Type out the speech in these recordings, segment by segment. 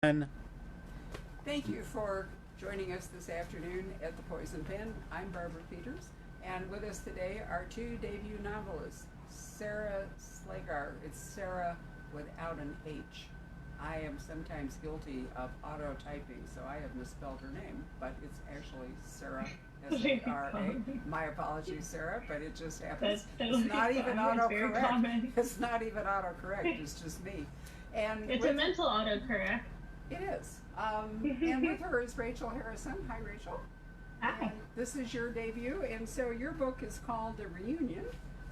And Thank you for joining us this afternoon at the Poison Pen. I'm Barbara Peters, and with us today are two debut novelists, Sara Sligar. It's Sarah without an H. I am sometimes guilty of auto typing, so I have misspelled her name, but it's actually Sarah Very Sara. common. My apologies, Sarah, but it just That's happens. It's totally not even fine. It's very autocorrect. common. It's not even autocorrect. It's just me. And It's a mental autocorrect. it is. And with her is Rachel Harrison. Hi, Rachel. Hi. And this is your debut, and so your book is called The Reunion,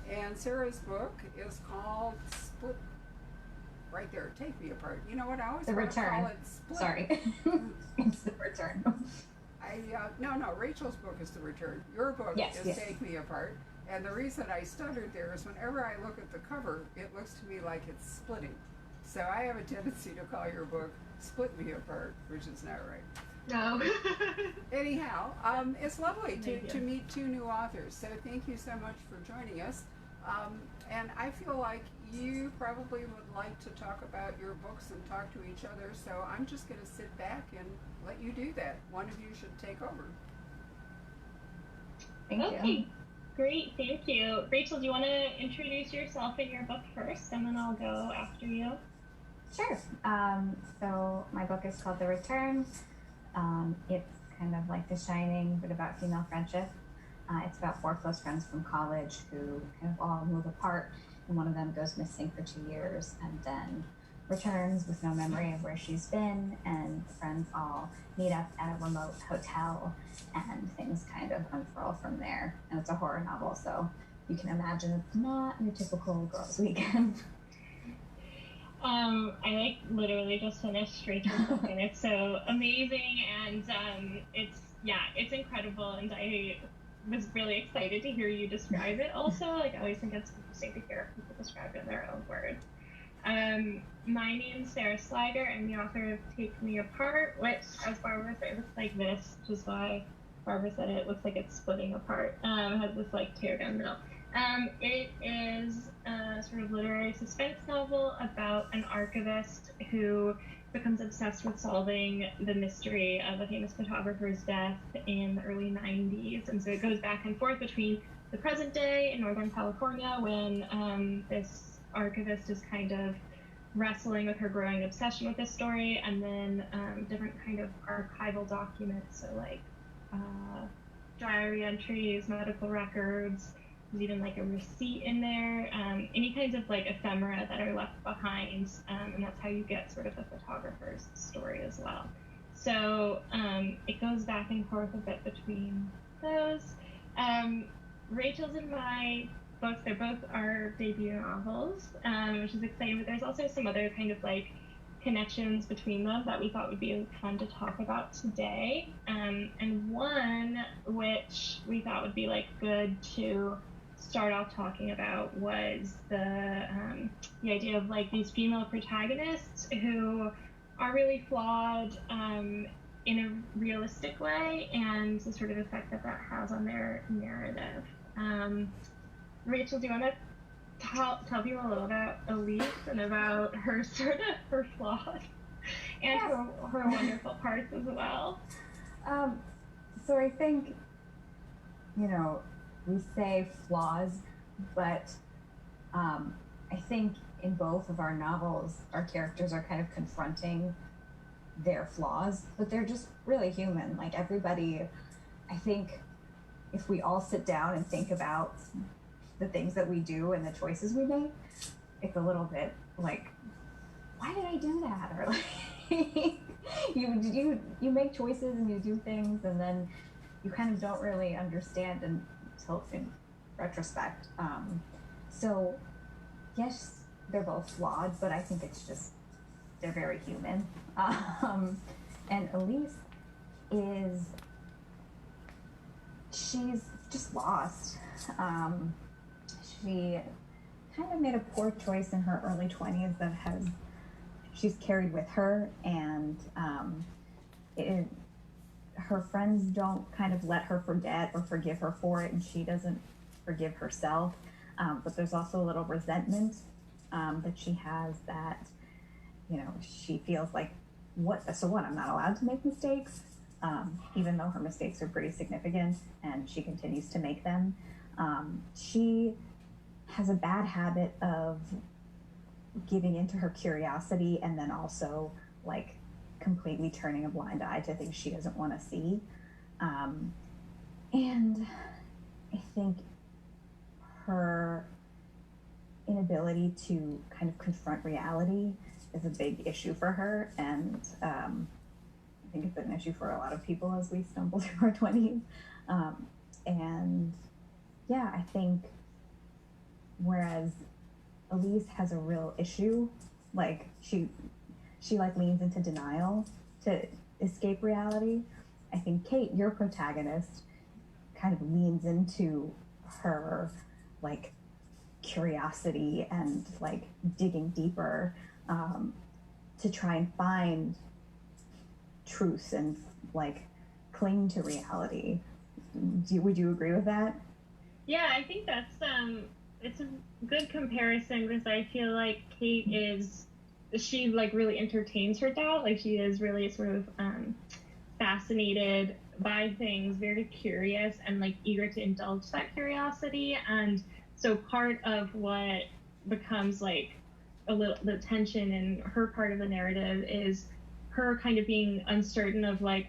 and Sarah's book is called Split. Right there, take me apart. You know what? I always The want to call Return. it Split. Sorry. It's The Return. No. Rachel's book is The Return. Your book Yes, is yes. Take Me Apart. And the reason I stuttered there is whenever I look at the cover, it looks to me like it's splitting. So I have a tendency to call your book Split Me Apart, which is not right. No. Anyhow, it's lovely to, Thank you. to meet two new authors. So thank you so much for joining us. And I feel like you probably would like to talk about your books and talk to each other. So I'm just going to sit back and let you do that. One of you should take over. Thank Okay. you. Great. Thank you. Rachel, do you want to introduce yourself and your book first, and then I'll go after you? Sure. So my book is called The Return. It's kind of like The Shining, but about female friendship. It's about four close friends from college who kind of all move apart, and one of them goes missing for 2 years and then returns with no memory of where she's been, and the friends all meet up at a remote hotel, and things kind of unfurl from there. And it's a horror novel, so you can imagine it's not your typical girls' weekend. I literally just finished Rachel's book, and it's so amazing, and it's incredible, and I was really excited to hear you describe it. Also, I always think it's interesting to hear people describe it in their own words. My name's Sara Sligar. I'm the author of Take Me Apart, which, as Barbara said, looks like this, which is why Barbara said it looks like it's splitting apart. It has this tear down the middle. It is a sort of literary suspense novel about an archivist who becomes obsessed with solving the mystery of a famous photographer's death in the early 90s. And so it goes back and forth between the present day in Northern California when this archivist is kind of wrestling with her growing obsession with this story, and then different kind of archival documents, so diary entries, medical records. There's even a receipt in there, any kinds of ephemera that are left behind, and that's how you get sort of the photographer's story as well. So it goes back and forth a bit between those. Rachel's and my books, they're both our debut novels, which is exciting, but there's also some other kind of connections between them that we thought would be fun to talk about today. And one which we thought would be good to start off talking about was the idea of these female protagonists who are really flawed in a realistic way, and the sort of effect that that has on their narrative. Rachel, do you want to tell people a little about Elise and about her her flaws and Yes. her wonderful parts as well? So I think, we say flaws, but I think in both of our novels, our characters are kind of confronting their flaws, but they're just really human. Like everybody, I think if we all sit down and think about the things that we do and the choices we make, it's a little bit why did I do that? Or you make choices and you do things, and then you kind of don't really understand until in retrospect. So yes, they're both flawed, but I think it's just they're very human. And Elise she's just lost. She kind of made a poor choice in her early 20s that she's carried with her, and her friends don't kind of let her forget or forgive her for it, and she doesn't forgive herself. But there's also a little resentment that she has, that she feels like what, I'm not allowed to make mistakes, even though her mistakes are pretty significant and she continues to make them. She has a bad habit of giving into her curiosity and then also like completely turning a blind eye to things she doesn't want to see. And I think her inability to kind of confront reality is a big issue for her, and I think it's an issue for a lot of people as we stumble through our 20s. And yeah, I think whereas Elise has a real issue, like she like leans into denial to escape reality, I think Kate, your protagonist, kind of leans into her like curiosity and like digging deeper, to try and find truth and like cling to reality. Would you agree with that? Yeah, I think that's it's a good comparison, because I feel like she like really entertains her doubt. Like she is really sort of fascinated by things, very curious, and like eager to indulge that curiosity. And so part of what becomes like the tension in her part of the narrative is her kind of being uncertain of like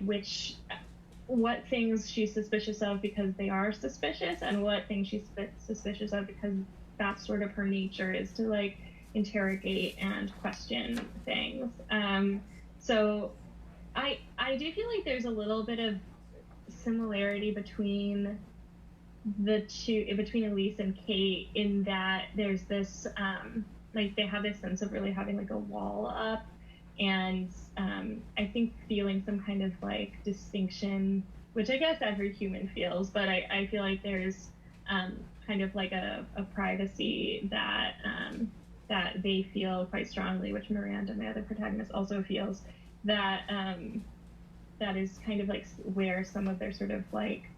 what things she's suspicious of because they are suspicious, and what things she's suspicious of because that's sort of her nature, is to like interrogate and question things. So I do feel like there's a little bit of similarity between the two, between Elise and Kate, in that there's this like they have this sense of really having like a wall up, and I think feeling some kind of like distinction, which I guess every human feels, but I feel like there's kind of like a privacy that that they feel quite strongly, which Miranda, my other protagonist, also feels, that that is kind of like where some of their sort of like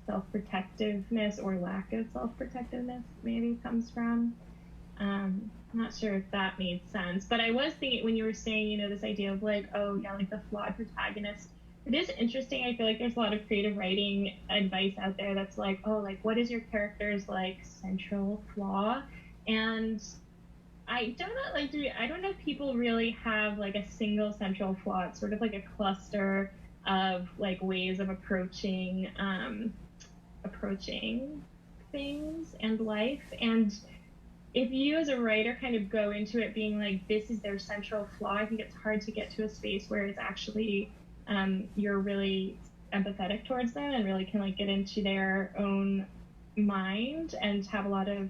self-protectiveness or lack of self-protectiveness maybe comes from. I'm not sure if that made sense, but I was thinking when you were saying, you know, this idea of like, oh yeah, like the flawed protagonist, it is interesting. I feel like there's a lot of creative writing advice out there that's like, oh, like what is your character's like central flaw? And I don't know, like, I don't know if people really have like a single central flaw. It's sort of like a cluster of like ways of approaching things and life. And if you as a writer kind of go into it being like, this is their central flaw, I think it's hard to get to a space where it's actually you're really empathetic towards them and really can like get into their own mind and have a lot of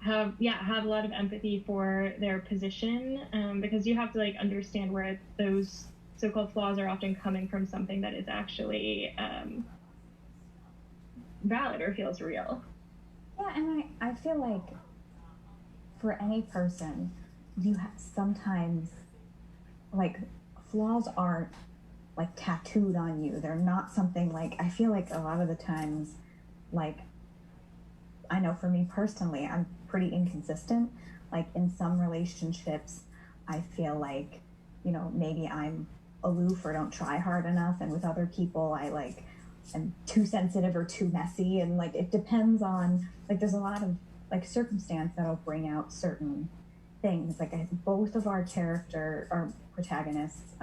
have a lot of empathy for their position, because you have to like understand where those so-called flaws are often coming from something that is actually valid or feels real. Yeah, and I feel like for any person, you sometimes, like, flaws aren't, like, tattooed on you. They're not something, like, I feel like a lot of the times, like, I know for me personally, I'm pretty inconsistent. Like, in some relationships, I feel like, you know, maybe I'm aloof or don't try hard enough, and with other people, I, like, am too sensitive or too messy, and like it depends on, like, there's a lot of like circumstance that'll bring out certain things. Like both of our protagonists,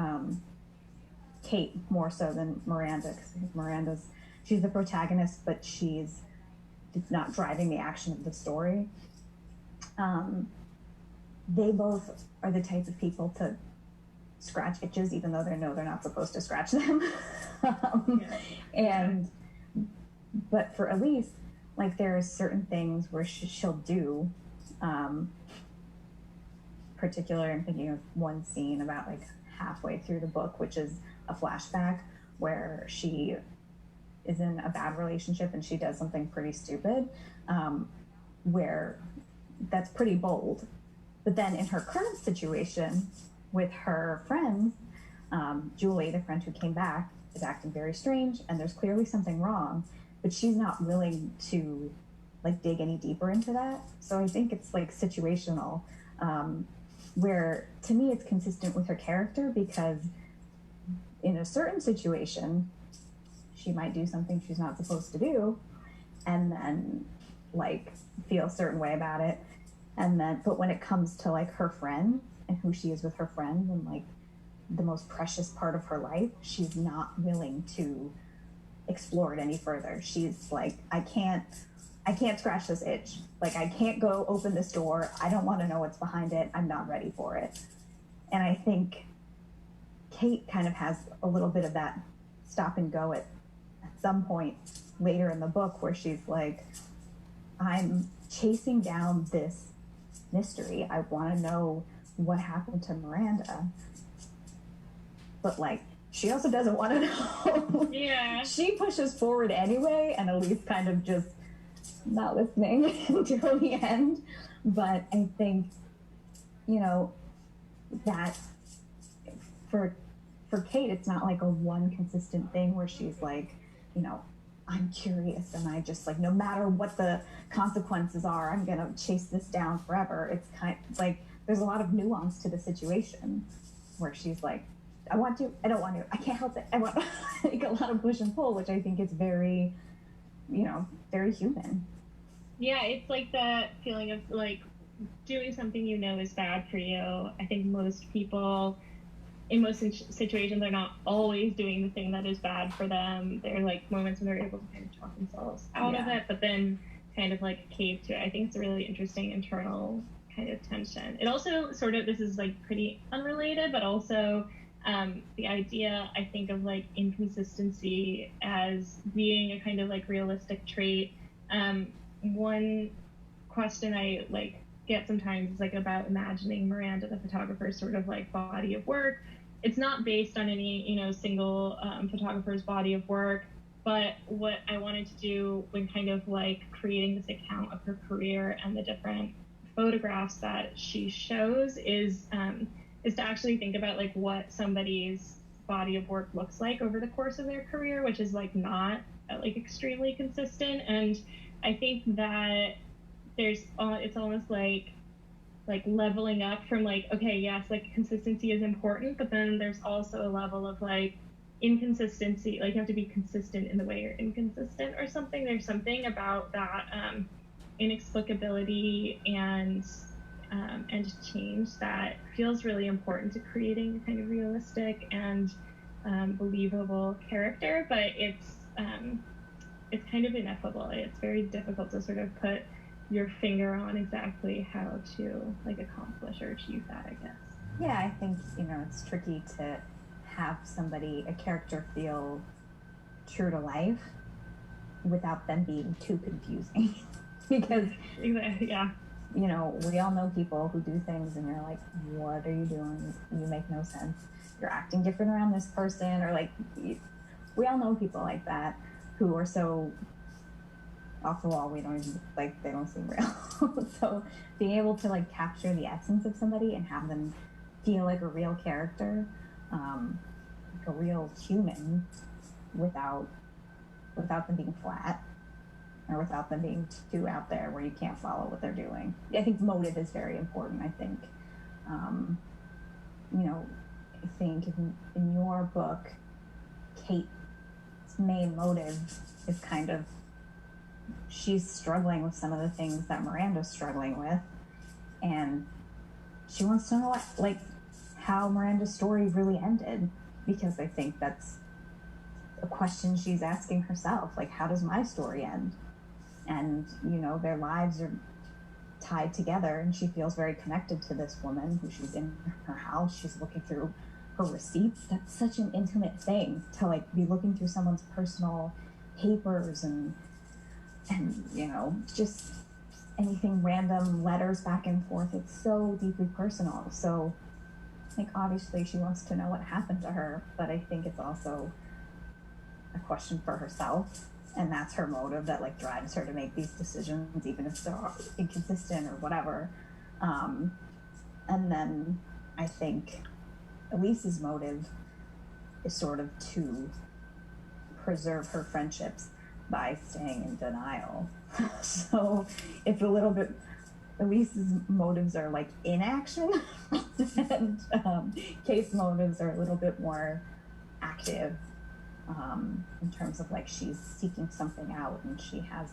Kate more so than Miranda, because she's the protagonist, but it's not driving the action of the story. They both are the type of people to scratch itches even though they know they're not supposed to scratch them. But for Elise, like, there are certain things where she'll do, particularly I'm thinking of one scene about like halfway through the book, which is a flashback where she is in a bad relationship and she does something pretty stupid, where that's pretty bold. But then in her current situation with her friends, Julie, the friend who came back, is acting very strange, and there's clearly something wrong, but she's not willing to like dig any deeper into that. So I think it's like situational. where to me it's consistent with her character, because in a certain situation she might do something she's not supposed to do and then like feel a certain way about it, and then but when it comes to like her friend and who she is with her friend and like the most precious part of her life, she's not willing to explore it any further. She's like, I can't scratch this itch. Like, I can't go open this door. I don't want to know what's behind it. I'm not ready for it. And I think Kate kind of has a little bit of that stop and go at some point later in the book, where she's like, I'm chasing down this mystery. I want to know what happened to Miranda. But like, she also doesn't want to know. Yeah. She pushes forward anyway, and Elise kind of just not listening until the end. But I think, you know, that for Kate, it's not like a one consistent thing where she's like, you know, I'm curious and I just like, no matter what the consequences are, I'm gonna chase this down forever. It's kind of like there's a lot of nuance to the situation where she's like, I want to, I don't want to, I can't help it, I want like a lot of push and pull, which I think is very, you know, very human. Yeah, it's like that feeling of like doing something you know is bad for you. I think most people in most situations are not always doing the thing that is bad for them. There are like moments when they're able to kind of talk themselves out of it, but then kind of like cave to it. I think it's a really interesting internal kind of tension. It also sort of, this is like pretty unrelated, but also the idea, I think, of like inconsistency as being a kind of like realistic trait. One question I like get sometimes is like about imagining Miranda the photographer's sort of like body of work. It's not based on any, you know, single photographer's body of work, but what I wanted to do when kind of like creating this account of her career and the different photographs that she shows is to actually think about like what somebody's body of work looks like over the course of their career, which is like not like extremely consistent. And I think that there's it's almost like leveling up from like, okay, yes, like consistency is important, but then there's also a level of like inconsistency, like you have to be consistent in the way you're inconsistent or something. There's something about that inexplicability and change that feels really important to creating a kind of realistic and believable character, but it's kind of ineffable. It's very difficult to sort of put your finger on exactly how to like accomplish or achieve that, I guess. Yeah, I think, you know, it's tricky to have a character feel true to life without them being too confusing. Because yeah, you know, we all know people who do things and you're like, what are you doing? You make no sense. You're acting different around this person, or like, we all know people like that who are so off the wall, we don't even, like, they don't seem real. So being able to like capture the essence of somebody and have them feel like a real character, like a real human, without them being flat or without them being too out there where you can't follow what they're doing. I think motive is very important. I think, you know, I think in your book, Kate's main motive is kind of, she's struggling with some of the things that Miranda's struggling with, and she wants to know like how Miranda's story really ended, because I think that's a question she's asking herself, like, how does my story end? And you know, their lives are tied together, and she feels very connected to this woman who she's in her house. She's looking through her receipts. That's such an intimate thing, to like be looking through someone's personal papers and you know, just anything, random letters back and forth. It's so deeply personal. So like, obviously she wants to know what happened to her, but I think it's also a question for herself, and that's her motive that like drives her to make these decisions, even if they're inconsistent or whatever. And then I think Elise's motive is sort of to preserve her friendships by staying in denial. So it's a little bit Elise's motives are like inaction, and Kate's motives are a little bit more active, in terms of like she's seeking something out and she has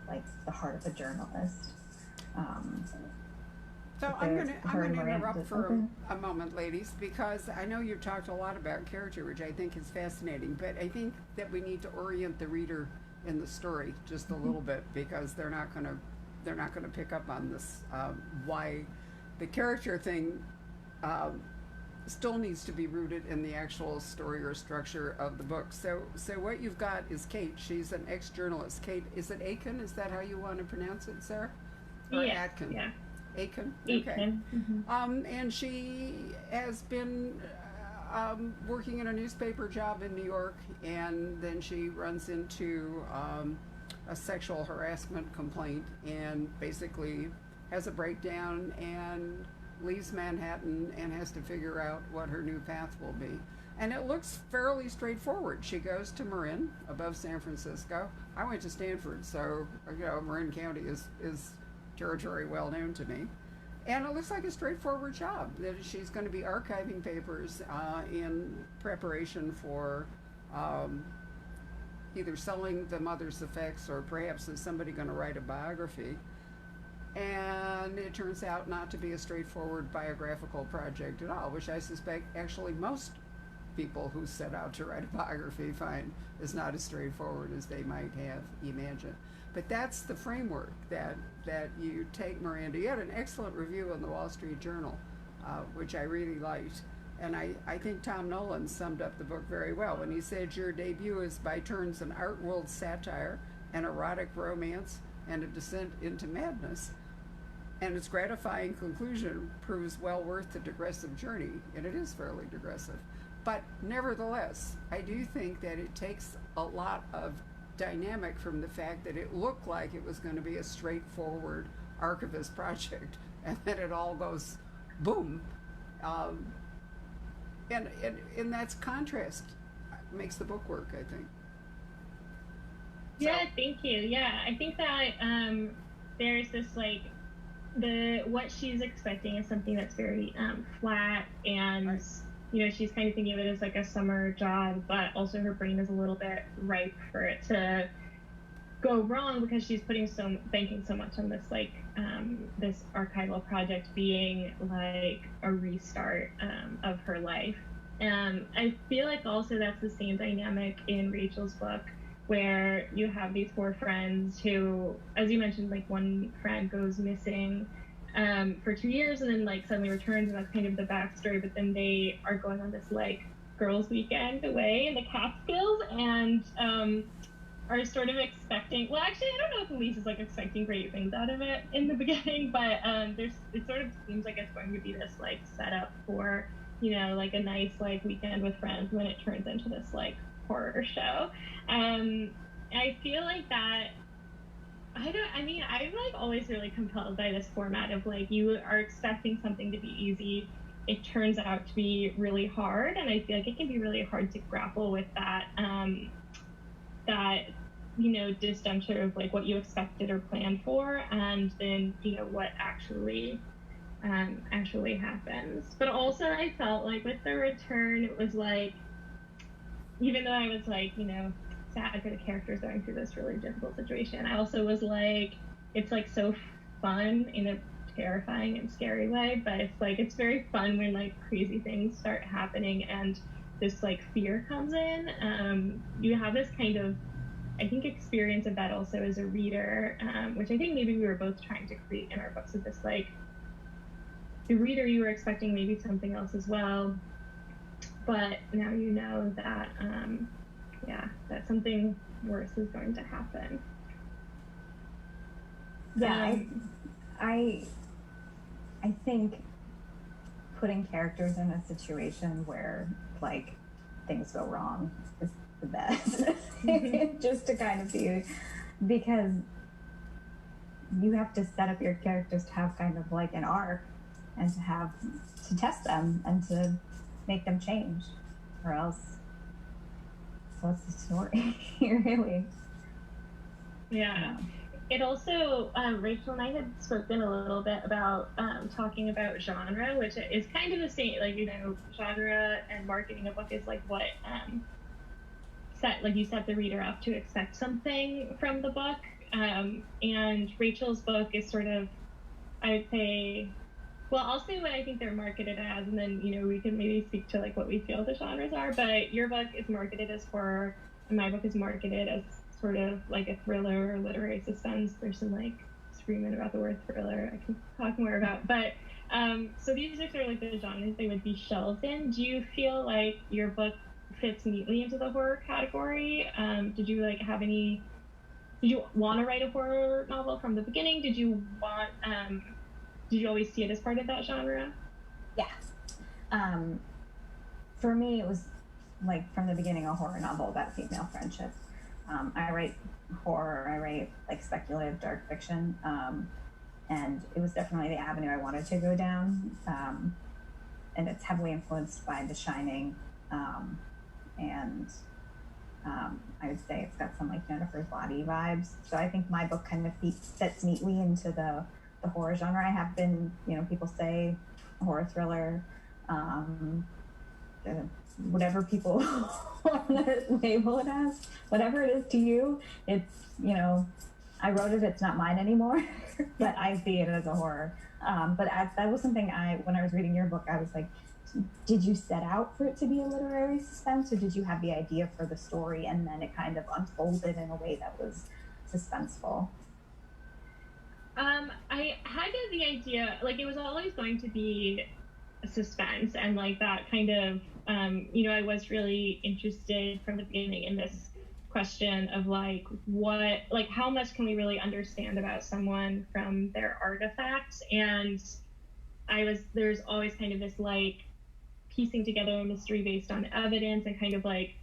like the heart of a journalist. So I'm going to interrupt for a moment, ladies, because I know you've talked a lot about character, which I think is fascinating, but I think that we need to orient the reader in the story just a little bit, because they're not going to pick up on this, why the character thing still needs to be rooted in the actual story or structure of the book. So what you've got is Kate. She's an ex-journalist. Kate, is it Aiken? Is that how you want to pronounce it, Sarah? Or yeah, Atkin? yeah. Aiken? Aiken. Okay. Mm-hmm. And she has been working in a newspaper job in New York, and then she runs into a sexual harassment complaint and basically has a breakdown and leaves Manhattan and has to figure out what her new path will be. And it looks fairly straightforward. She goes to Marin, above San Francisco. I went to Stanford, so Marin County is territory well known to me. And it looks like a straightforward job. That she's going to be archiving papers in preparation for either selling the mother's effects, or perhaps is somebody going to write a biography. And it turns out not to be a straightforward biographical project at all, which I suspect actually most people who set out to write a biography find is not as straightforward as they might have imagined. But that's the framework that you take, Miranda. You had an excellent review in the Wall Street Journal, which I really liked. And I think Tom Nolan summed up the book very well when he said your debut is by turns an art world satire, an erotic romance, and a descent into madness. And its gratifying conclusion proves well worth the digressive journey, and it is fairly digressive. But nevertheless, I do think that it takes a lot of dynamic from the fact that it looked like it was going to be a straightforward archivist project, and then it all goes boom. And that's contrast makes the book work, I think. Yeah, thank you. Yeah, I think that there's this like what she's expecting is something that's very flat, and Right. She's kind of thinking of it as like a summer job, but also her brain is a little bit ripe for it to go wrong because she's banking so much on this like this archival project being like a restart of her life. I feel like also that's the same dynamic in Rachel's book, where you have these four friends who, as you mentioned, like one friend goes missing for 2 years and then like suddenly returns, and that's kind of the backstory. But then they are going on this like girls' weekend away in the Catskills, and are sort of expecting. Well, actually, I don't know if Elise is like expecting great things out of it in the beginning, but it sort of seems like it's going to be this like setup for like a nice like weekend with friends, and then it turns into this like horror show. I feel like that. I'm like always really compelled by this format of like you are expecting something to be easy, it turns out to be really hard, and I feel like it can be really hard to grapple with that disjuncture of like what you expected or planned for, and then what actually happens. But also I felt like with the return, it was like, even though I was like sad for the characters going through this really difficult situation, I also was like, it's like so fun in a terrifying and scary way, but it's very fun when like crazy things start happening and this like fear comes in. You have this kind of, I think, experience of that also as a reader, which I think maybe we were both trying to create in our books, of this like the reader, you were expecting maybe something else as well, but now you know that that something worse is going to happen. Yeah, I think putting characters in a situation where like things go wrong is the best. Just to kind of be, because you have to set up your characters to have kind of like an arc, and to test them and to make them change, or else what's the story? Really. Yeah. It also, Rachel and I had spoken a little bit about talking about genre, which is kind of the same, like, genre and marketing a book is like what like you set the reader up to expect something from the book. And Rachel's book is sort of, I would say, well, I'll say what I think they're marketed as, and then, we can maybe speak to like what we feel the genres are. But your book is marketed as horror, and my book is marketed as sort of like a thriller or literary suspense. There's some like screaming about the word thriller I can talk more about. But so these are sort of like the genres they would be shelved in. Do you feel like your book fits neatly into the horror category? Did you like have any? Did you want to write a horror novel from the beginning? Did you want? Did you always see it as part of that genre? Yeah. For me, it was like from the beginning a horror novel about female friendship. I write horror, I write like speculative dark fiction, and it was definitely the avenue I wanted to go down. And it's heavily influenced by The Shining, and I would say it's got some like Jennifer's Body vibes. So I think my book kind of fits neatly into the horror genre. I have been, people say horror thriller, whatever people want to label it as, whatever it is to you. It's, I wrote it, it's not mine anymore, but I see it as a horror. But that was something when I was reading your book, I was like, did you set out for it to be a literary suspense, or did you have the idea for the story and then it kind of unfolded in a way that was suspenseful? I had the idea, like, it was always going to be a suspense, and like that kind of, I was really interested from the beginning in this question of like how much can we really understand about someone from their artifacts. And there's always kind of this like piecing together a mystery based on evidence, and kind of like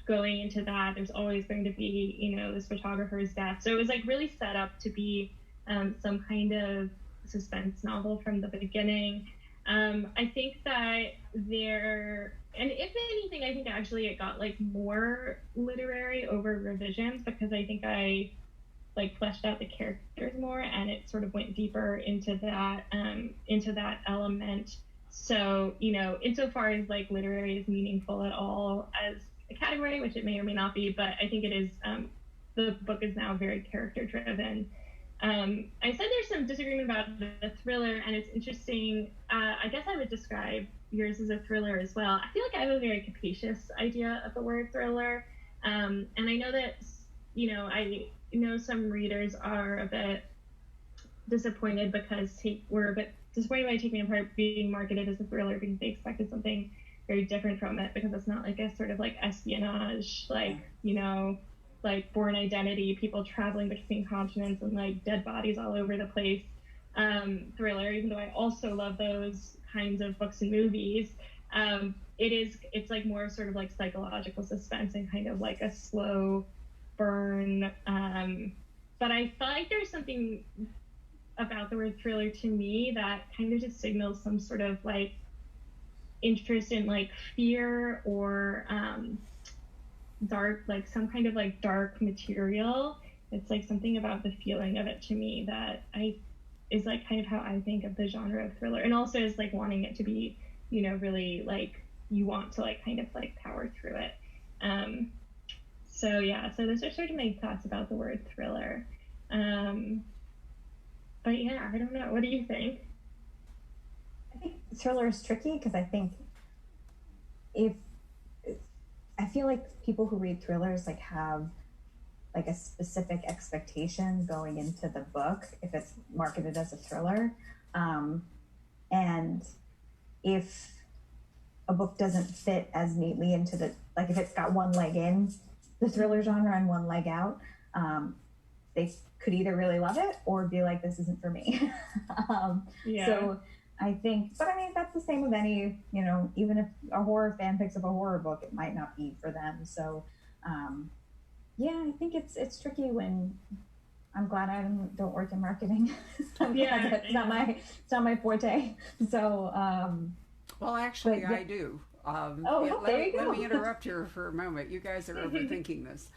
going into that there's always going to be this photographer's death. So it was like really set up to be some kind of suspense novel from the beginning. I think that and if anything, I think actually it got like more literary over revisions, because I think I like fleshed out the characters more, and it sort of went deeper into that element. So, insofar as like literary is meaningful at all as a category, which it may or may not be, but I think it is, the book is now very character driven. I said there's some disagreement about the thriller, and it's interesting. I guess I would describe yours as a thriller as well. I feel like I have a very capacious idea of the word thriller. And I know that, I know some readers are a bit disappointed because we're a bit disappointed by Taking Apart being marketed as a thriller, because they expected something very different from it, because it's not like a sort of like espionage, like, like Born Identity, people traveling between continents and like dead bodies all over the place thriller, even though I also love those kinds of books and movies. It's like more sort of like psychological suspense and kind of like a slow burn. But I feel like there's something about the word thriller to me that kind of just signals some sort of like interest in like fear or dark, like some kind of like dark material. It's like something about the feeling of it to me that is like kind of how I think of the genre of thriller, and also is like wanting it to be, really like you want to like kind of like power through it. So those are sort of my thoughts about the word thriller. But yeah, I don't know. What do you think? I think thriller is tricky, because I think I feel like people who read thrillers like have like a specific expectation going into the book if it's marketed as a thriller. And if a book doesn't fit as neatly into like if it's got one leg in the thriller genre and one leg out, they could either really love it or be like, this isn't for me. So I think, but I mean, that's the same with any, even if a horror fan picks up a horror book, it might not be for them. So, I think it's tricky when I'm glad I don't work in marketing. It's not my forte. So, well, actually, I do. There you go. Let me interrupt here for a moment. You guys are overthinking this.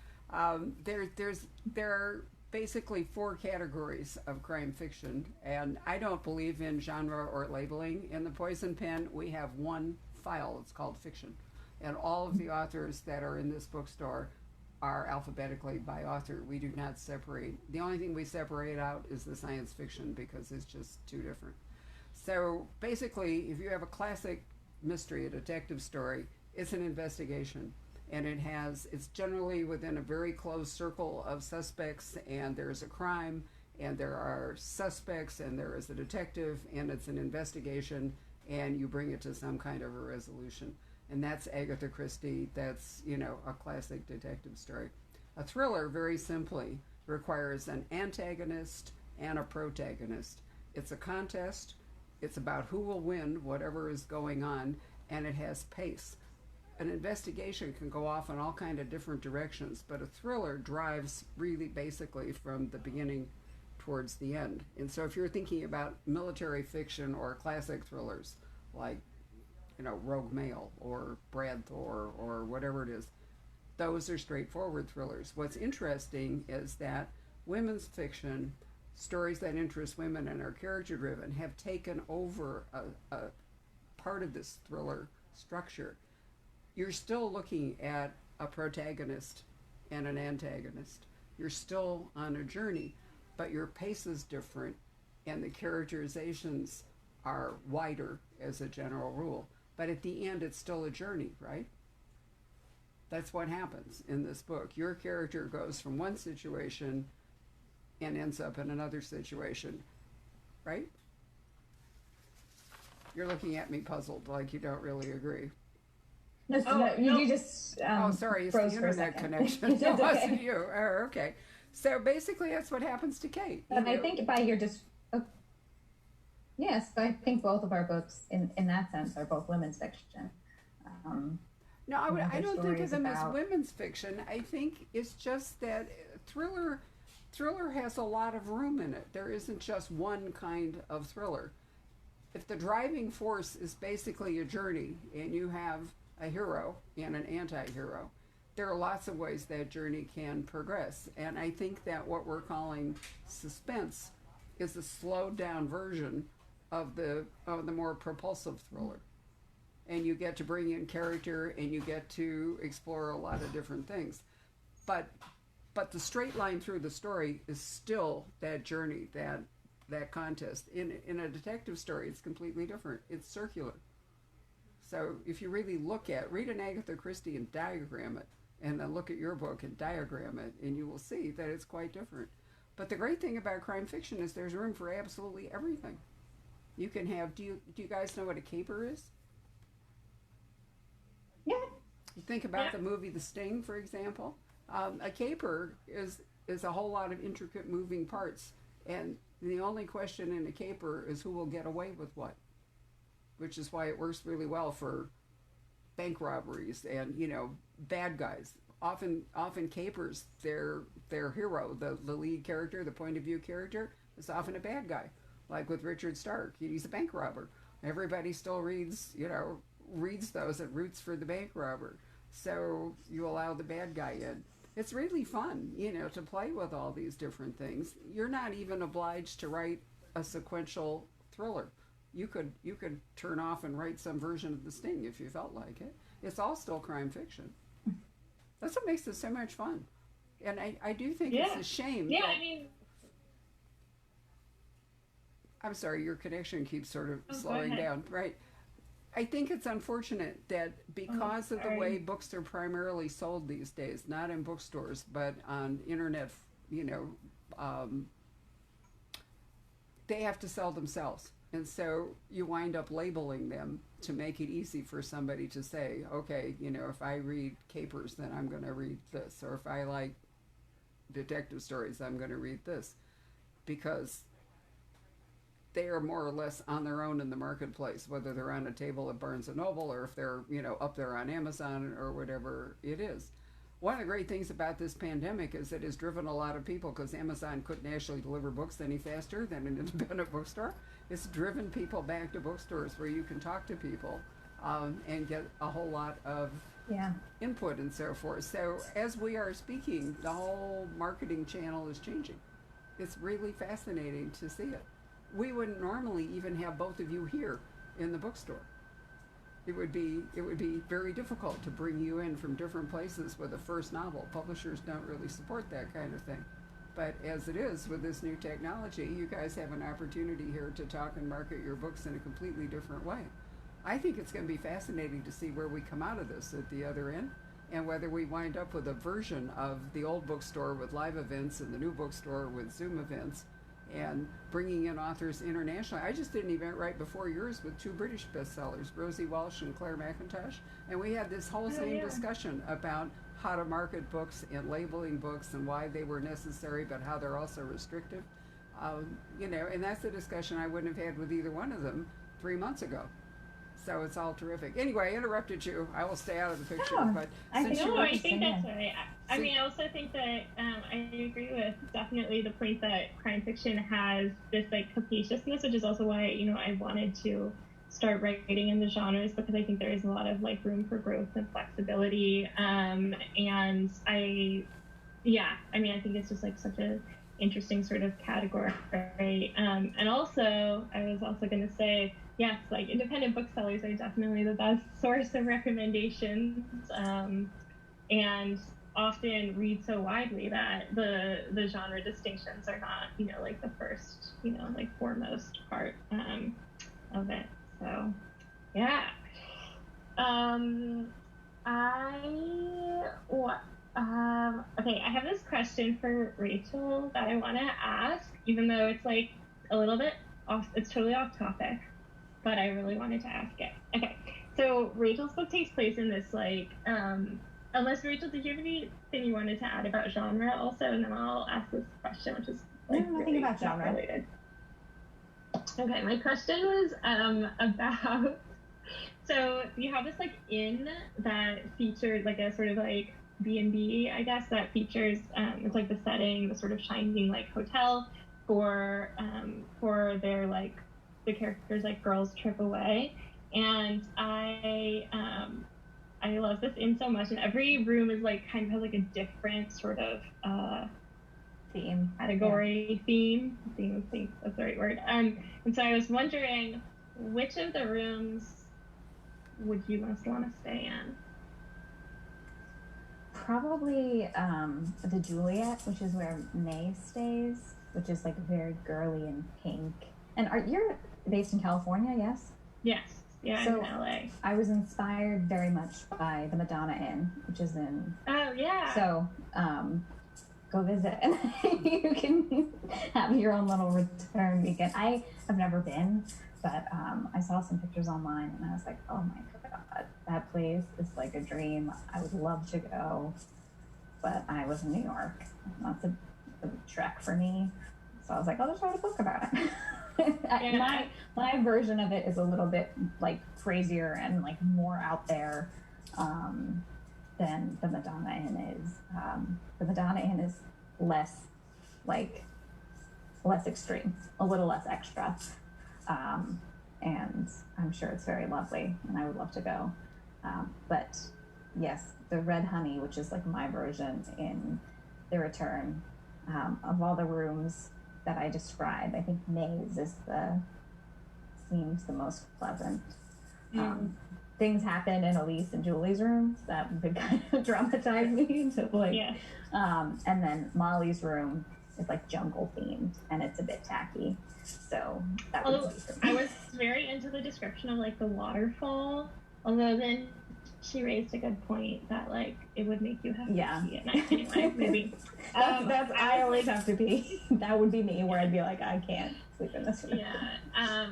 There are basically four categories of crime fiction, and I don't believe in genre or labeling. In the Poison Pen, we have one file. It's called fiction, and all of the authors that are in this bookstore are alphabetically by author. We do not separate. The only thing we separate out is the science fiction because it's just too different. So basically, if you have a classic mystery, a detective story, it's an investigation. And it's generally within a very close circle of suspects, and there's a crime, and there are suspects, and there is a detective, and it's an investigation, and you bring it to some kind of a resolution. And that's Agatha Christie. That's, a classic detective story. A thriller, very simply, requires an antagonist and a protagonist. It's a contest. It's about who will win whatever is going on, and it has pace. An investigation can go off in all kind of different directions, but a thriller drives really basically from the beginning towards the end. And so if you're thinking about military fiction or classic thrillers like, Rogue Male or Brad Thor or whatever it is, those are straightforward thrillers. What's interesting is that women's fiction, stories that interest women and are character driven, have taken over a part of this thriller structure. You're still looking at a protagonist and an antagonist. You're still on a journey, but your pace is different and the characterizations are wider as a general rule. But at the end, it's still a journey, right? That's what happens in this book. Your character goes from one situation and ends up in another situation, right? You're looking at me puzzled, like you don't really agree. You just sorry, it's froze the for a internet second. connection. It That's wasn't okay. you. Oh, okay. So basically, that's what happens to Kate. But I think by your yes, I think both of our books, in that sense, are both women's fiction. No, I don't think of them as about women's fiction. I think it's just that thriller has a lot of room in it. There isn't just one kind of thriller. If the driving force is basically a journey and you have a hero and an anti-hero, there are lots of ways that journey can progress. And I think that what we're calling suspense is a slowed down version of the more propulsive thriller. And you get to bring in character and you get to explore a lot of different things. But the straight line through the story is still that journey, that contest. In a detective story, it's completely different. It's circular. So if you really read an Agatha Christie and diagram it, and then look at your book and diagram it, and you will see that it's quite different. But the great thing about crime fiction is there's room for absolutely everything. You can have, do you guys know what a caper is? Yeah. You think about the movie The Sting, for example. A caper is a whole lot of intricate moving parts, and the only question in a caper is who will get away with what, which is why it works really well for bank robberies and bad guys. Often capers, their hero, the lead character, the point of view character, is often a bad guy. Like with Richard Stark, he's a bank robber. Everybody still reads those and roots for the bank robber. So you allow the bad guy in. It's really fun, to play with all these different things. You're not even obliged to write a sequential thriller. You could turn off and write some version of The Sting if you felt like it. It's all still crime fiction. That's what makes it so much fun. And I do think it's a shame. Yeah, that, I mean, I'm sorry, your connection keeps sort of slowing down. Right. I think it's unfortunate that because of the way books are primarily sold these days, not in bookstores, but on internet, they have to sell themselves. And so you wind up labeling them to make it easy for somebody to say, okay, if I read capers, then I'm going to read this. Or if I like detective stories, I'm going to read this. Because they are more or less on their own in the marketplace, whether they're on a table at Barnes & Noble or if they're, up there on Amazon or whatever it is. One of the great things about this pandemic is it has driven a lot of people, because Amazon couldn't actually deliver books any faster than an independent bookstore. It's driven people back to bookstores where you can talk to people and get a whole lot of Yeah. input and so forth. So as we are speaking, the whole marketing channel is changing. It's really fascinating to see it. We wouldn't normally even have both of you here in the bookstore. It would be very difficult to bring you in from different places with a first novel. Publishers don't really support that kind of thing. But as it is with this new technology, you guys have an opportunity here to talk and market your books in a completely different way. I think it's going to be fascinating to see where we come out of this at the other end, and whether we wind up with a version of the old bookstore with live events and the new bookstore with Zoom events, and bringing in authors internationally. I just did an event right before yours with 2 British bestsellers, Rosie Walsh and Claire McIntosh, and we had this whole same discussion about how to market books and labeling books and why they were necessary, but how they're also restrictive. And that's a discussion I wouldn't have had with either one of them 3 months ago. So it's all terrific. Anyway, I interrupted you. I will stay out of the picture. Oh, but I think that's right. I mean, I also think that I agree with definitely the point that crime fiction has this like capaciousness, which is also why I wanted to start writing in the genres, because I think there is a lot of like room for growth and flexibility. And I think it's just like such a interesting sort of category. And also, I was also going to say, yes, like independent booksellers are definitely the best source of recommendations, and often read so widely that the genre distinctions are not, like the first, like foremost part of it. So, yeah. Okay, I have this question for Rachel that I want to ask, even though it's like a little bit off, it's totally off topic, but I really wanted to ask it. Okay, so Rachel's book takes place in this like, unless Rachel, did you have anything you wanted to add about genre also? And then I'll ask this question, which is like nothing really about genre related. Okay, my question was about, so you have this like inn that featured like a sort of like B&B, I guess, that features, it's like the setting, the sort of shining like hotel for their like, the characters like girls trip away. And I love this inn so much, and every room is like kind of has like a different sort of theme, category, theme, I think that's the right word. And so I was wondering, which of the rooms would you most want to stay in? Probably the Juliet, which is where May stays, which is like very girly and pink. And you're based in California, yes? Yes. Yeah, so I'm in LA. I was inspired very much by the Madonna Inn, which is in... Oh, yeah. So go visit, and you can have your own little return weekend. I have never been, but I saw some pictures online, and I was like, oh my God, that place is like a dream. I would love to go, but I was in New York. That's a trek for me. So I was like, I'll just write a book about it. Yeah. My version of it is a little bit like crazier and like more out there than the Madonna Inn is. The Madonna Inn is less extreme, a little less extra, and I'm sure it's very lovely, and I would love to go. But yes, the Red Honey, which is like my version in The Return, of all the rooms that I describe, I think May's seems the most pleasant. Things happen in Elise and Julie's rooms that would kind of dramatize me to like, yeah. And then Molly's room is like jungle themed, and it's a bit tacky. So that would be for me. I was very into the description of like the waterfall, although then she raised a good point that like it would make you happy at night anyway. Maybe that's I always have to be. That would be me, where I'd be like, I can't sleep in this room. Yeah.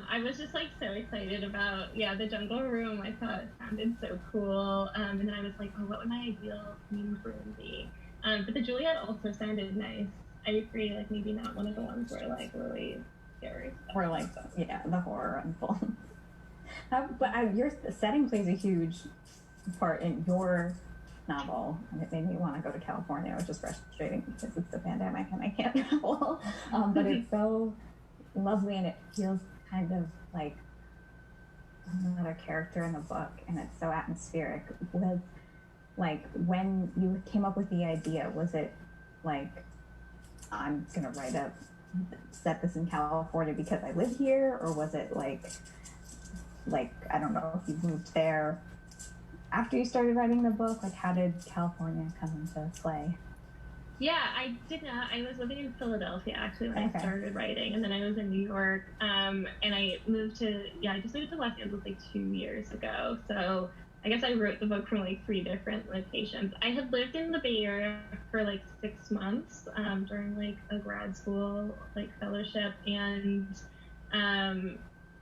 I was just like so excited about the jungle room. I thought it sounded so cool. And then I was like, oh, what would my ideal themed room be? But the Juliet also sounded nice. I agree, like maybe not one of the ones where like really scary stuff. Or like the horror unfolds. But your setting plays a huge part in your novel, and it made me want to go to California, which is frustrating because it's the pandemic and I can't travel. But it's so lovely, and it feels kind of like another character in the book, and it's so atmospheric. Was like when you came up with the idea, was it like I'm gonna set this in California because I live here, or was it like I don't know if you moved there after you started writing the book? Like, how did California come into play? Yeah, I did not. I was living in Philadelphia actually when Okay. I started writing, and then I was in New York. And I I just moved to Los Angeles like 2 years ago. So I guess I wrote the book from like 3 different locations. I had lived in the Bay Area for like 6 months during like a grad school like fellowship, and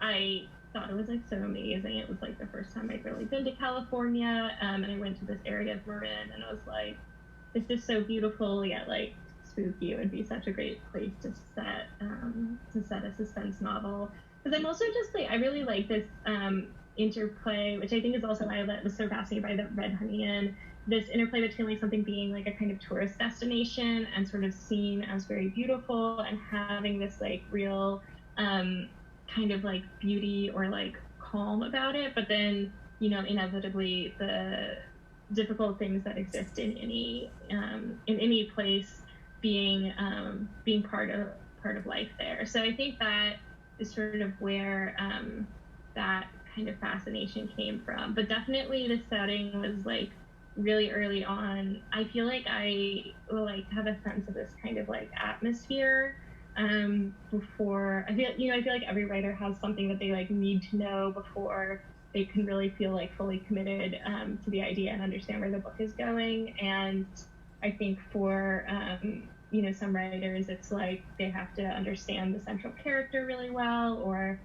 I thought it was like so amazing. It was like the first time I'd really been to California, and I went to this area of Marin, and I was like, this is so beautiful yet like spooky. It would be such a great place to set a suspense novel. Because I'm also just like I really like this interplay, which I think is also why I was so fascinated by the Red Honey Inn. This interplay between like something being like a kind of tourist destination and sort of seen as very beautiful, and having this like real kind of like beauty or like calm about it, but then inevitably the difficult things that exist in any place being part of life there. So I think that is sort of where that kind of fascination came from. But definitely the setting was like really early on. I feel like I like have a sense of this kind of like atmosphere before I feel like every writer has something that they like need to know before they can really feel like fully committed to the idea and understand where the book is going. And I think for some writers, it's like they have to understand the central character really well, or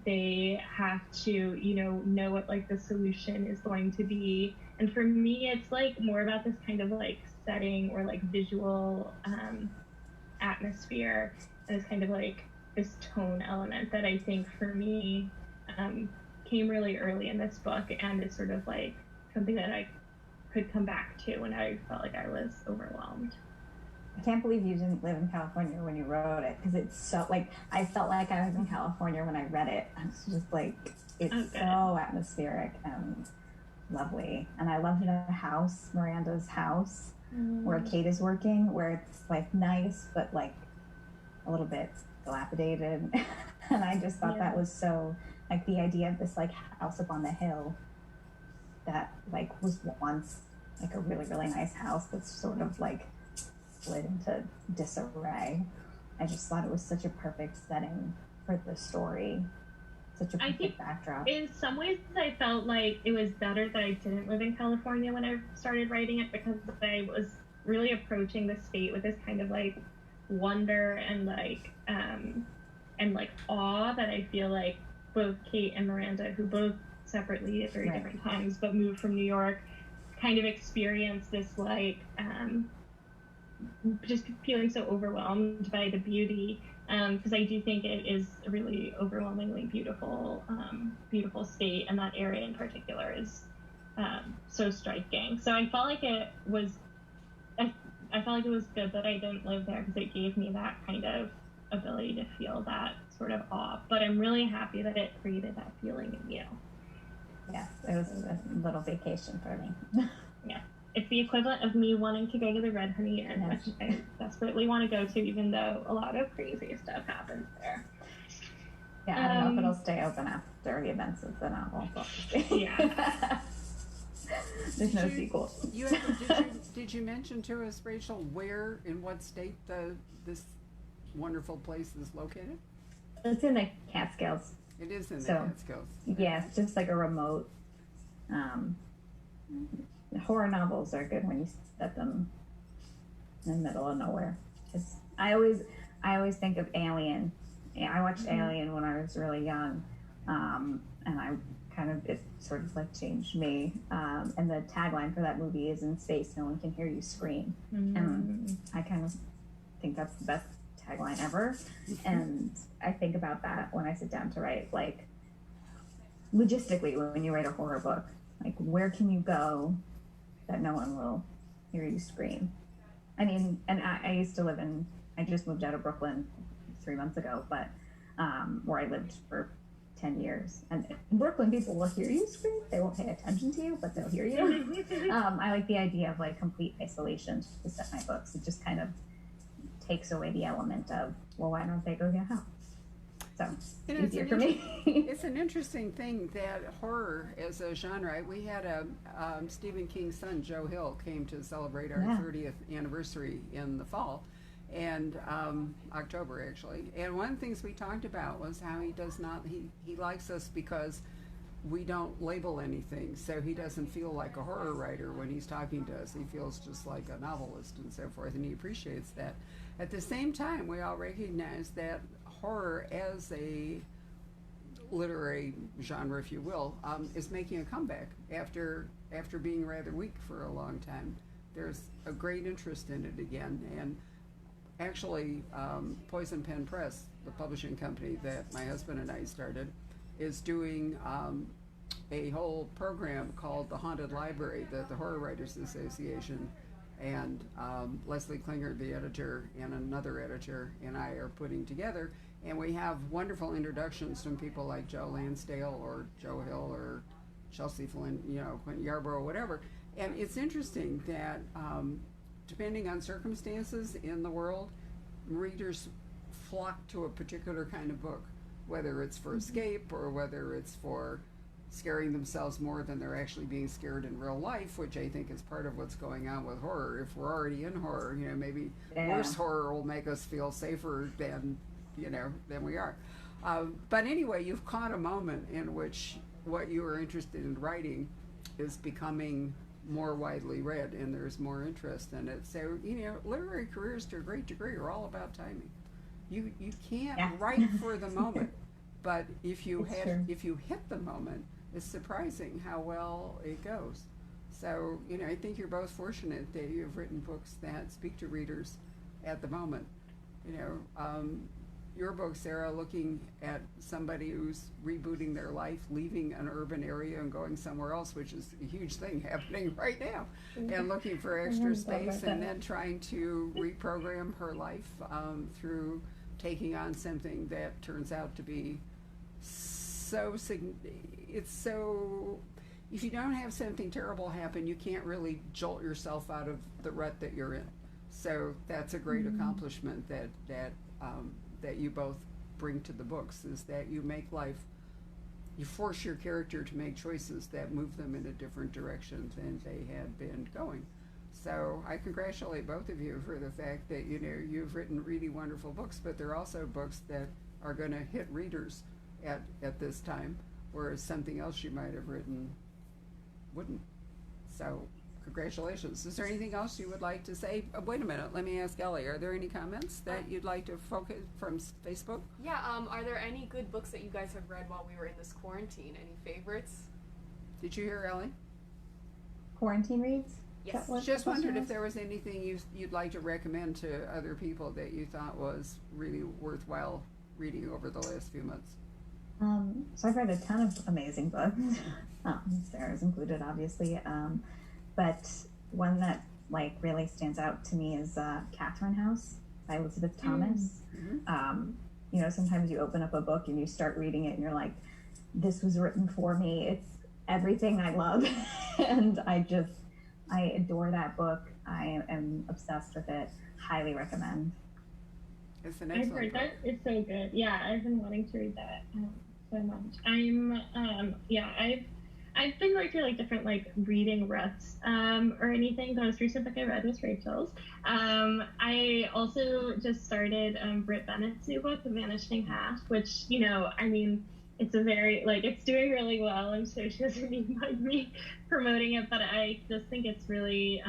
they have to know what like the solution is going to be. And for me, it's like more about this kind of like setting or like visual atmosphere, and this kind of like this tone element that I think for me came really early in this book, and it's sort of like something that I could come back to when I felt like I was overwhelmed. I can't believe you didn't live in California when you wrote it, because it's so like I felt like I was in California when I read it. It's just like it's so atmospheric and lovely, and I loved the house, Miranda's house, where Kate is working, where it's like nice but like a little bit dilapidated, and I just thought that was so like the idea of this like house up on the hill that like was once like a really really nice house that's sort of like split into disarray. I just thought it was such a perfect setting for the story, such a perfect backdrop. In some ways I felt like it was better that I didn't live in California when I started writing it, because I was really approaching the state with this kind of like wonder and like awe that I feel like both Kate and Miranda, who both separately at very different times but moved from New York, kind of experienced this like just feeling so overwhelmed by the beauty, because I do think it is a really overwhelmingly beautiful state, and that area in particular is so striking. So I felt like it was good that I didn't live there, because it gave me that kind of ability to feel that sort of awe. But I'm really happy that it created that feeling in you. Yes, it was a little vacation for me. Yeah. It's the equivalent of me wanting to go to the Red Honey Inn, which I desperately want to go to, even though a lot of crazy stuff happens there. Yeah, I don't know if it'll stay open after the events of the novel. Yeah. There's no sequel. Did you mention to us, Rachel, where in what state this wonderful place is located? It's in the Catskills. It is in the Catskills. Yeah, it's just like a remote. Horror novels are good when you set them in the middle of nowhere. I always think of Alien. I watched Alien when I was really young, and it sort of like changed me. And the tagline for that movie is, "In space, no one can hear you scream." And I kind of think that's the best tagline ever. And I think about that when I sit down to write, like logistically, when you write a horror book, like where can you go that no one will hear you scream? I mean, and I used to live I just moved out of Brooklyn 3 months ago, but where I lived for 10 years. And in Brooklyn, people will hear you scream. They won't pay attention to you, but they'll hear you. I like the idea of like complete isolation to set my books. It just kind of takes away the element of, well, why don't they go get help? So it's easier for me. It's an interesting thing that horror as a genre, we had a Stephen King's son, Joe Hill, came to celebrate our 30th anniversary in the fall, and October actually. And one of the things we talked about was how he does not, he likes us because we don't label anything, so he doesn't feel like a horror writer when he's talking to us. He feels just like a novelist and so forth, and he appreciates that. At the same time, we all recognize that horror as a literary genre, if you will, is making a comeback after being rather weak for a long time. There's a great interest in it again, and actually, Poison Pen Press, the publishing company that my husband and I started, is doing a whole program called the Haunted Library that the Horror Writers Association and Leslie Klinger, the editor, and another editor, and I are putting together. And we have wonderful introductions from people like Joe Lansdale or Joe Hill or Chelsea Flynn, Quentin Yarborough, whatever. And it's interesting that depending on circumstances in the world, readers flock to a particular kind of book, whether it's for escape or whether it's for scaring themselves more than they're actually being scared in real life, which I think is part of what's going on with horror. If we're already in horror, maybe worse horror will make us feel safer than we are. But anyway, you've caught a moment in which what you are interested in writing is becoming more widely read, and there's more interest in it. So, literary careers to a great degree are all about timing. You can't write for the moment, but if you hit the moment, it's surprising how well it goes. So, I think you're both fortunate that you've written books that speak to readers at the moment. Your book, Sarah, looking at somebody who's rebooting their life, leaving an urban area and going somewhere else, which is a huge thing happening right now, and looking for extra space, and then trying to reprogram her life through taking on something that turns out to be if you don't have something terrible happen, you can't really jolt yourself out of the rut that you're in. So that's a great accomplishment that you both bring to the books, is that you force your character to make choices that move them in a different direction than they had been going. So I congratulate both of you for the fact that you've written really wonderful books, but they're also books that are going to hit readers at this time, whereas something else you might have written wouldn't. So congratulations. Is there anything else you would like to say? Wait a minute, let me ask Ellie, are there any comments that you'd like to focus from Facebook? Yeah, are there any good books that you guys have read while we were in this quarantine? Any favorites? Did you hear Ellie? Quarantine reads? Yes. Just wondered if there was anything you'd like to recommend to other people that you thought was really worthwhile reading over the last few months. So I've read a ton of amazing books, Sarah's included, obviously. But one that really stands out to me is Catherine House by Elizabeth Thomas. Sometimes you open up a book and you start reading it and you're like, this was written for me. It's everything I love. And I adore that book. I am obsessed with it. Highly recommend. It's an excellent I've heard book. that. It's so good. Yeah, I've been wanting to read that so much. I've been going through different reading ruts or anything. The most recent book I read was Rachel's. I also just started Britt Bennett's new book, The Vanishing Half, which it's a very it's doing really well. I'm sure she doesn't even mind me promoting it, but I just think it's really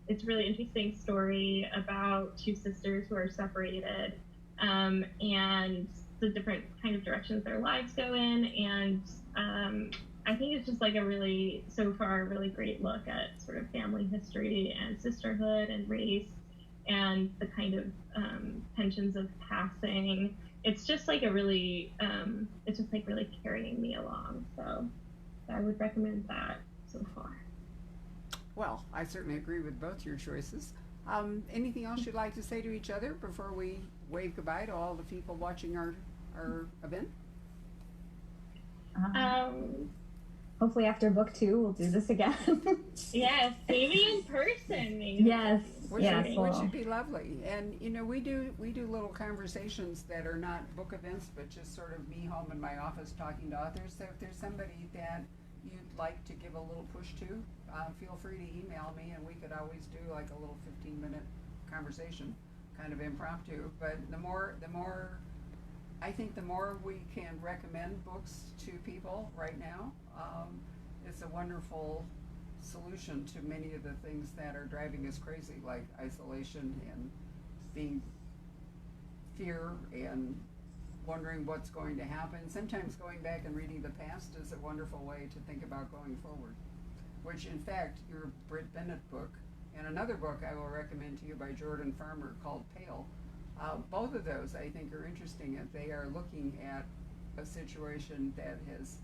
interesting story about two sisters who are separated and the different kind of directions their lives go in, and I think it's just so far a really great look at sort of family history and sisterhood and race and the kind of tensions of passing. It's just really carrying me along. So I would recommend that so far. Well, I certainly agree with both your choices. Anything else you'd like to say to each other before we wave goodbye to all the people watching our event? Hopefully after book 2, we'll do this again. Yes, maybe in person. Maybe. Yes. Which, yes. which would be lovely. And you know, we do little conversations that are not book events, but just sort of me home in my office talking to authors. So if there's somebody that you'd like to give a little push to, feel free to email me, and we could always do like a little 15-minute conversation, kind of impromptu. But the more I think the more we can recommend books to people right now, it's a wonderful solution to many of the things that are driving us crazy, like isolation and being fear and wondering what's going to happen. Sometimes going back and reading the past is a wonderful way to think about going forward, which in fact your Britt Bennett book and another book I will recommend to you by Jordan Farmer called Pale. Both of those I think are interesting, and they are looking at a situation that has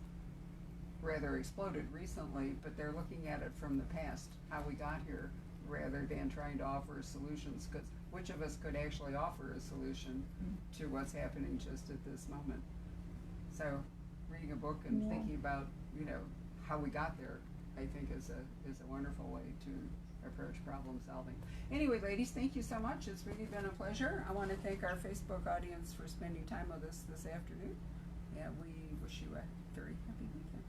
rather exploded recently, but they're looking at it from the past, how we got here, rather than trying to offer solutions, because which of us could actually offer a solution to what's happening just at this moment? So reading a book and thinking about, you know, how we got there, I think is a wonderful way to approach problem solving. Anyway, ladies, thank you so much. It's really been a pleasure. I want to thank our Facebook audience for spending time with us this afternoon, and we wish you a very happy weekend.